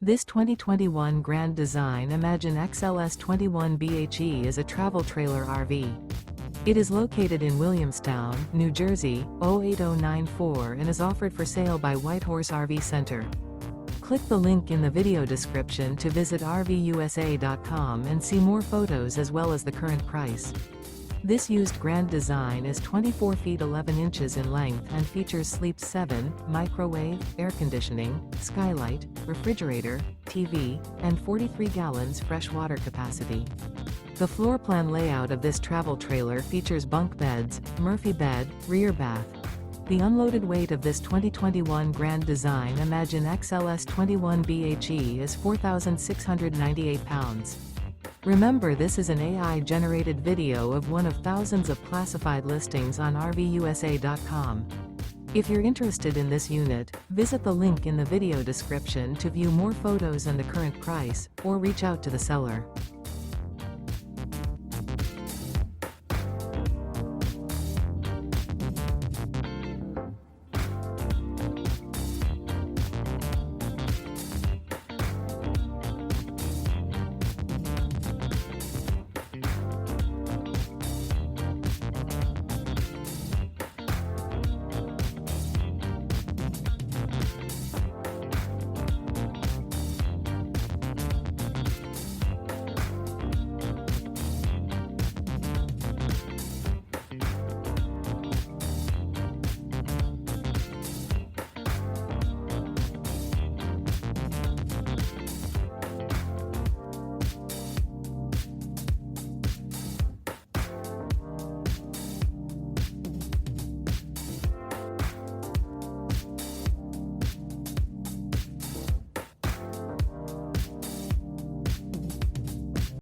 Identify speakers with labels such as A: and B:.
A: This 2021 Grand Design Imagine XLS 21BHE is a travel trailer RV. It is located in Williamstown, New Jersey, 08094 and is offered for sale by Whitehorse RV Center. Click the link in the video description to visit RVUSA.com and see more photos as well as the current price. This used Grand Design is 24 feet 11 inches in length and features Sleep 7, microwave, air conditioning, skylight, refrigerator, TV, and 43 gallons fresh water capacity. The floor plan layout of this travel trailer features bunk beds, Murphy bed, rear bath. The unloaded weight of this 2021 Grand Design Imagine XLS 21BHE is 4,698 pounds. Remember, this is an AI-generated video of one of thousands of classified listings on RVUSA.com. If you're interested in this unit, visit the link in the video description to view more photos and the current price, or reach out to the seller.